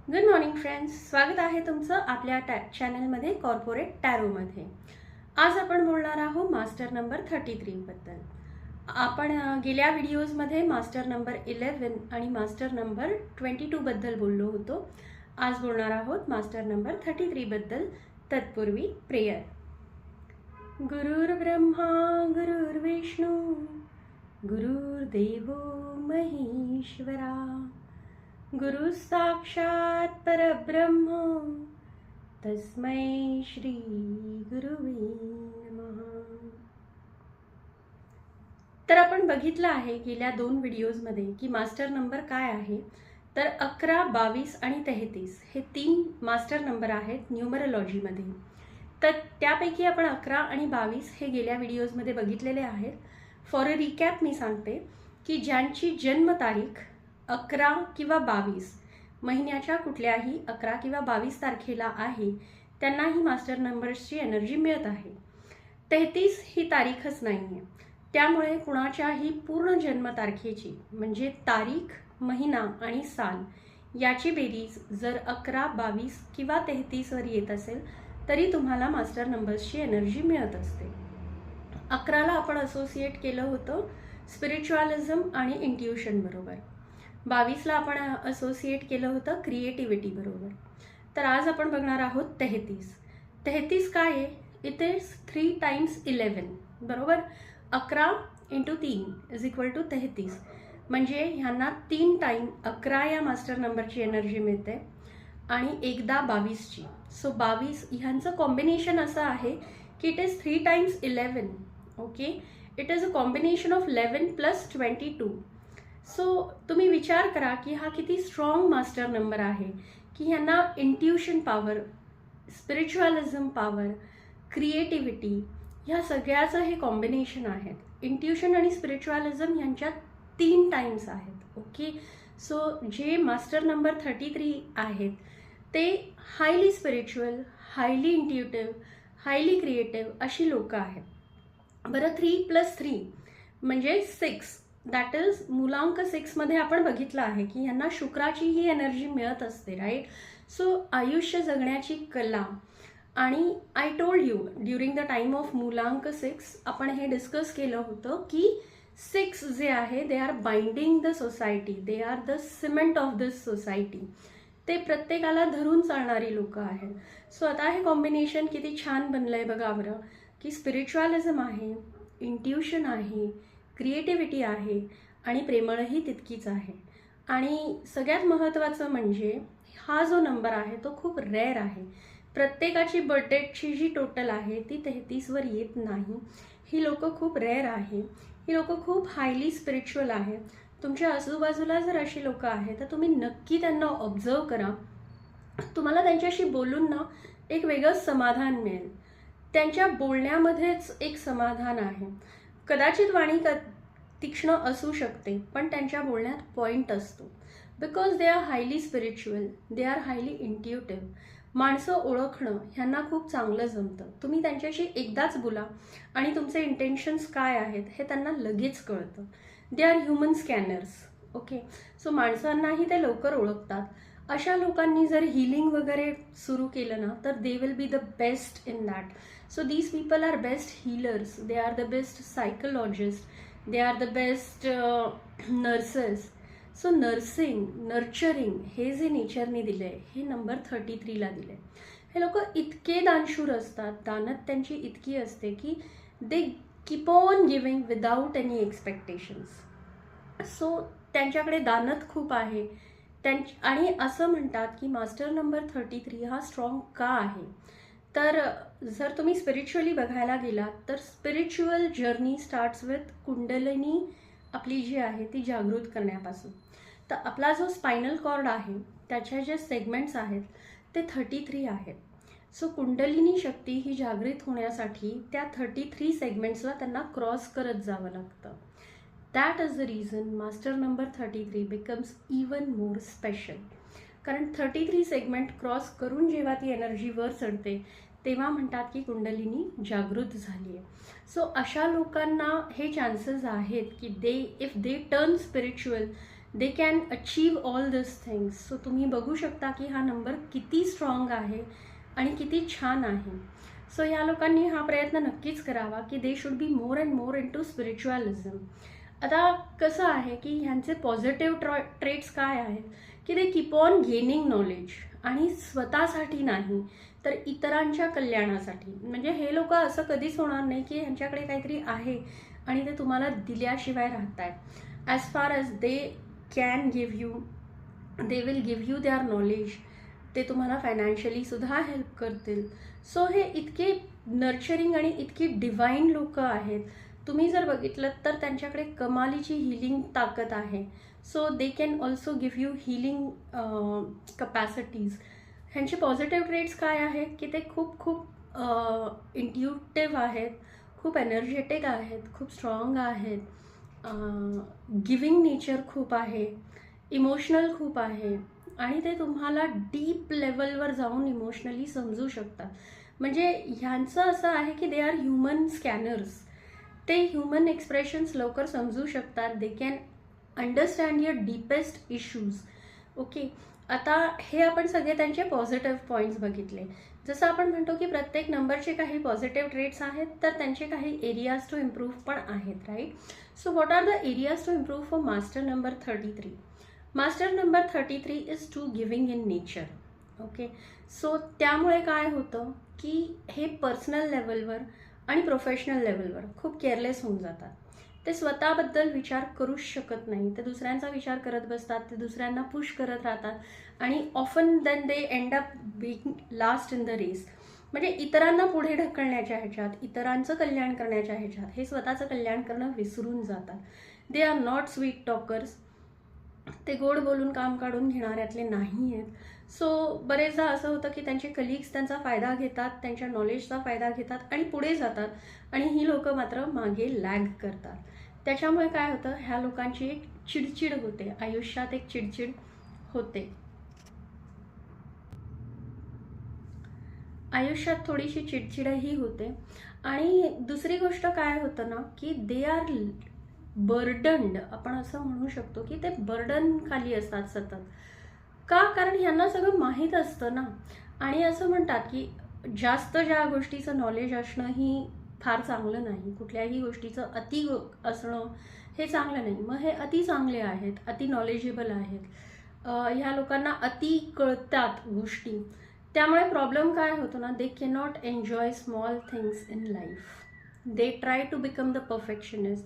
Good morning friends, स्वागत आहे तुमचं आपल्या चॅनलमध्ये कॉर्पोरेट टॅरोमध्ये. आज आपण बोलणार आहोत मास्टर नंबर 33 बद्दल. आपण गेल्या व्हिडिओजमध्ये मास्टर नंबर 11 आणि मास्टर नंबर 22 बद्दल बोललो होतो. आज बोलणार आहोत मास्टर नंबर 33 बद्दल. तत्पूर्वी प्रेयर. गुरुर्ब्रह्मा गुरुर्विष्णू गुरुर्देवो महेश्वरा गुरु साक्षात परब्रह्म तस्मै श्री गुरुवे नमः. तर आपण बघितलं आहे गेल्या 2 व्हिडिओजमध्ये की मास्टर नंबर काय आहे. तर 11, 22 आणि 33 हे 3 मास्टर नंबर आहेत न्यूमरोलॉजीमध्ये. तर त्यापैकी आपण 11 आणि 22 हे गेल्या व्हिडिओजमध्ये बघितलेले आहेत. फॉर अ रिकॅप मी सांगते की ज्यांची जन्मतारीख 11 किंवा 22 महिन्याच्या कुठल्याही 11 किंवा 22 तारखेला आहे त्यांना ही मास्टर नंबर्सची एनर्जी मिळत आहे. 33 ही तारीखच नाही आहे, त्यामुळे कुणाच्याही पूर्ण जन्मतारखेची म्हणजे तारीख, महिना आणि साल याची बेरीज जर 11, 22 किंवा 33 वर येत असेल तरी तुम्हाला मास्टर नंबर्सची एनर्जी मिळत असते. 11ला आपण असोसिएट केलं होतं स्पिरिच्युअलिझम आणि इंट्युशन बरोबर. 22ला आपण असोसिएट केलं होतं क्रिएटिव्हिटी बरोबर. तर आज आपण बघणार आहोत 33. 33 काय आहे? इट इज 3 टाइम्स 11 बरोबर. 11 × 3 = 33. म्हणजे ह्यांना 3 टाइम 11 या मास्टर नंबरची एनर्जी मिळते आणि एकदा 22ची. सो 22 ह्यांचं कॉम्बिनेशन असं आहे की it is 3 times 11. Okay, it is a combination of 11 + 22. So तुम्ही विचार करा की हा किती स्ट्रॉंग मास्टर नंबर आहे की ह्यांना इंट्युशन पॉवर, स्पिरिच्युअलिझम पॉवर, क्रिएटिव्हिटी ह्या सगळ्याचं हे कॉम्बिनेशन आहेत. इंट्युशन आणि स्पिरिच्युअलिझम ह्यांच्यात 3 टाइम्स आहेत. ओके, सो जे मास्टर नंबर 33 आहेत ते highly spiritual, highly intuitive, highly creative अशी लोक आहेत. बरं, 3 + 3 म्हणजे 6. दॅट इज मूलांक 6 मध्ये आपण बघितलं आहे की यांना शुक्राची ही एनर्जी मिळत असते, राईट. सो आयुष्य जगण्याची कला. आणि I told you during the time of मूलांक 6 आपण हे डिस्कस केलं होतं की 6 जे आहे they are binding the society, they are the cement of this society. ते प्रत्येकाला धरून चालणारी लोक आहेत. सो आता हे कॉम्बिनेशन किती छान बनलंय बघा बरं की स्पिरिच्युअलिझम आहे, इंट्युशन आहे, क्रिएटिव्हिटी आहे आणि प्रेमळही तितकीच आहे. आणि सगळ्यात महत्त्वाचं म्हणजे हा जो नंबर आहे तो खूप रेअर आहे. प्रत्येकाची बर्थडेटची जी टोटल आहे ती 33 वर येत नाही. ही लोकं खूप रेअर आहे. ही लोकं खूप हायली स्पिरिच्युअल आहेत. तुमच्या आजूबाजूला जर अशी लोकं आहेत तर तुम्ही नक्की त्यांना ऑब्झर्व करा. तुम्हाला त्यांच्याशी बोलून ना एक वेगळंच समाधान मिळेल. त्यांच्या बोलण्यामध्येच एक समाधान आहे. कदाचित वाणी तीक्ष्ण असू शकते पण त्यांच्या बोलण्यात पॉइंट असतो. Because they are highly spiritual, they are highly intuitive. माणसं ओळखणं ह्यांना खूप चांगलं जमतं. तुम्ही त्यांच्याशी एकदाच बोला आणि तुमचे इंटेन्शन्स काय आहेत हे त्यांना लगेच कळतं. They are human scanners. Okay, so माणसांनाही ते लवकर ओळखतात. अशा लोकांनी जर हिलिंग वगैरे सुरू केलं ना तर they will be the best in that. So these people are best healers, they are the best psychologists, they are the best nurses. So nursing, nurturing हे जे नेचरने दिलंय हे नंबर 33 ला दिलंय. हे लोक इतके दानशूर असतात, दानत त्यांची इतकी असते की they keep on giving without any expectations. So त्यांच्याकडे दानत खूप आहे. आणि असं म्हणतात की मास्टर नंबर 33 हा स्ट्रॉंग का आहे. तर जर तुम्ही स्पिरिच्युअली बघायला गेलात तर spiritual journey starts with kundalini आपली जी आहे ती जागृत करण्यापासून. तर आपला जो स्पायनल कॉर्ड आहे त्याच्या जे सेगमेंट्स आहेत ते 33 आहेत. सो कुंडलिनी शक्ती ही जागृत होण्यासाठी त्या 33 सेगमेंट्सला त्यांना क्रॉस करत जावं लागतं. That is the reason master number 33 becomes even more special. कारण 33 सेगमेंट क्रॉस करून जेव्हा ती एनर्जी वर चढते तेव्हा म्हणतात की कुंडलिनी जागृत झाली आहे. सो अशा लोकांना हे चान्सेस आहेत की if they turn spiritual they can achieve all this things. So तुम्ही बघू शकता की हा नंबर किती स्ट्रॉंग आहे आणि किती छान आहे. सो ह्या लोकांनी हा प्रयत्न नक्कीच करावा की they should be more and more into spiritualism. आता कसं आहे की ह्यांचे पॉझिटिव्ह ट्रेट्स काय आहेत की they keep on gaining knowledge, आणि स्वतःसाठी नाही तर इतरांच्या कल्याणासाठी. म्हणजे हे लोक असं कधीच होणार नाही की ह्यांच्याकडे काहीतरी आहे आणि ते तुम्हाला दिल्याशिवाय राहत आहेत. As far as they can give you, they will give you their knowledge. ते तुम्हाला फायनान्शियली सुद्धा हेल्प करतील. सो हे इतके नर्चरिंग आणि इतकी डिवाइन लोक आहेत. तुम्ही जर बघितलं तर त्यांच्याकडे कमालीची हिलिंग ताकद आहे. So they can also give you healing capacities. ह्यांचे पॉझिटिव्ह ट्रेट्स काय आहेत की ते खूप खूप इंट्युटिव्ह आहेत, खूप एनर्जेटिक आहेत, खूप स्ट्रॉंग आहेत, गिविंग नेचर खूप आहे, इमोशनल खूप आहे, आणि ते तुम्हाला डीप लेवलवर जाऊन इमोशनली समजू शकतात. म्हणजे ह्यांचं असं आहे की दे आर ह्युमन स्कॅनर्स. ते ह्युमन एक्सप्रेशन्स लवकर समजू शकतात. They can understand your deepest issues. Okay, आता हे आपण सगळे त्यांचे पॉझिटिव्ह पॉईंट्स बघितले. जसं आपण म्हणतो की प्रत्येक नंबरचे काही पॉझिटिव्ह ट्रेट्स आहेत तर त्यांचे काही एरियाज टू इम्प्रूव्ह पण आहेत, right. So what are the areas to improve for master number 33? Master number 33 is to giving in nature. Okay, so त्यामुळे काय होतं की हे पर्सनल लेवलवर आणि प्रोफेशनल लेवलवर खूप केअरलेस होऊन जातात. ते स्वतःबद्दल विचार करूच शकत नाही. ते दुसऱ्यांचा विचार करत बसतात, ते दुसऱ्यांना पुश करत राहतात आणि often then they end up being last in the race. म्हणजे इतरांना पुढे ढकलण्याच्या ह्याच्यात, इतरांचं कल्याण करण्याच्या ह्याच्यात हे स्वतःचं कल्याण करणं विसरून जातात. They are not sweet talkers. ते गोड बोलून काम काढून घेणाऱ्यातले नाही आहेत. सो बरेचदा असं होतं की त्यांचे कलिग्स त्यांचा फायदा घेतात, त्यांच्या नॉलेजचा फायदा घेतात आणि पुढे जातात, आणि ही लोकं मात्र मागे लॅग करतात. त्याच्यामुळे काय होतं, ह्या लोकांची एक चिडचिड होते आयुष्यात, एक चिडचिड होते आयुष्यात, थोडीशी चिडचिडही होते. आणि दुसरी गोष्ट काय होतं ना की दे आर बर्डन्ड. आपण असं म्हणू शकतो की ते बर्डन खाली असतात सतत. का? कारण ह्यांना सगळं माहीत असतं ना. आणि असं म्हणतात की जास्त ज्या गोष्टीचं नॉलेज असणं ही फार चांगलं नाही. कुठल्याही गोष्टीचं अति असणं हे चांगलं नाही. मग हे अति चांगले आहेत, अति नॉलेजेबल आहेत. ह्या लोकांना अति कळतात गोष्टी. त्यामुळे प्रॉब्लेम काय होतो ना, they cannot enjoy small things in life. They try to become the perfectionist.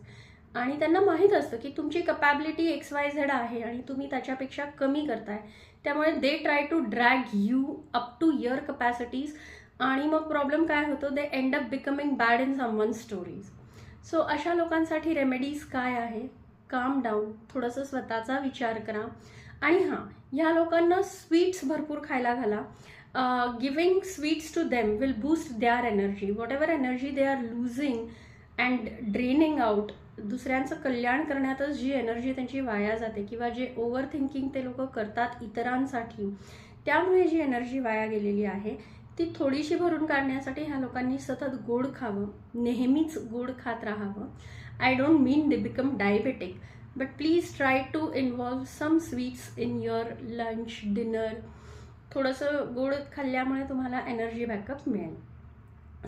आणि त्यांना माहीत असतं की तुमची कपॅबिलिटी XYZ आहे आणि तुम्ही त्याच्यापेक्षा कमी करताय. त्यामुळे they try to drag you up to your capacities. आणि मग प्रॉब्लेम काय होतो, they end up becoming bad in someone stories. So अशा लोकांसाठी रेमेडीज काय आहे? काम डाऊन, थोडंसं स्वतःचा विचार करा. आणि हां, ह्या लोकांना स्वीट्स भरपूर खायला घाला. Giving sweets to them will boost their energy. Whatever energy they are losing and draining out, दुसऱ्यांचं कल्याण करण्यातच जी एनर्जी त्यांची वाया जाते किंवा जे ओव्हर थिंकिंग ते लोक करतात इतरांसाठी, त्यामुळे जी एनर्जी वाया गेलेली आहे ती थोडीशी भरून काढण्यासाठी ह्या लोकांनी सतत गोड खावं, नेहमीच गोड खात राहावं. I don't mean they become diabetic, but please try to involve some sweets in your lunch, dinner. थोडंसं गोड खाल्ल्यामुळे तुम्हाला एनर्जी बॅकअप मिळेल.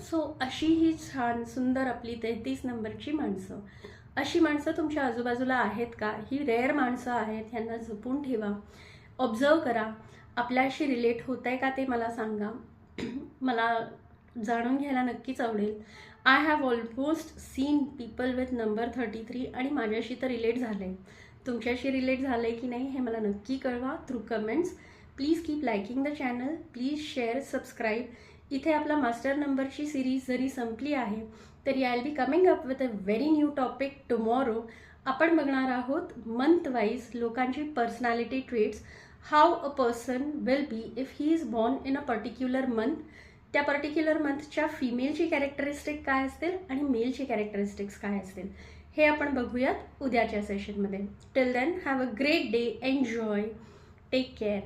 सो अशी ही छान सुंदर आपली 33 नंबरची माणसं. अशी माणसं तुमच्या आजूबाजूला आहेत का? ही रेअर माणसं आहेत, ह्यांना जपून ठेवा, ऑब्झर्व करा. आपल्याशी रिलेट होत आहे का ते मला सांगा. मला जाणून घ्यायला नक्कीच आवडेल. I have almost seen people with number 33 आणि माझ्याशी तर रिलेट झालं आहे. तुमच्याशी रिलेट झालं आहे की नाही हे मला नक्की कळवा through comments. Please keep liking the channel, please share, subscribe. इथे आपला मास्टर नंबरची सिरीज जरी संपली आहे तरी I will be coming up with a very new topic tomorrow. आपण बघणार आहोत मंथ वाईज लोकांची personality traits. How a person will be if he is born in a particular month. त्या पर्टिक्युलर मंथच्या फिमेलची कॅरेक्टरिस्टिक काय असतील आणि मेलची कॅरेक्टरिस्टिक्स काय असतील हे आपण बघूयात उद्याच्या सेशनमध्ये. Till then have a great day, enjoy, take care.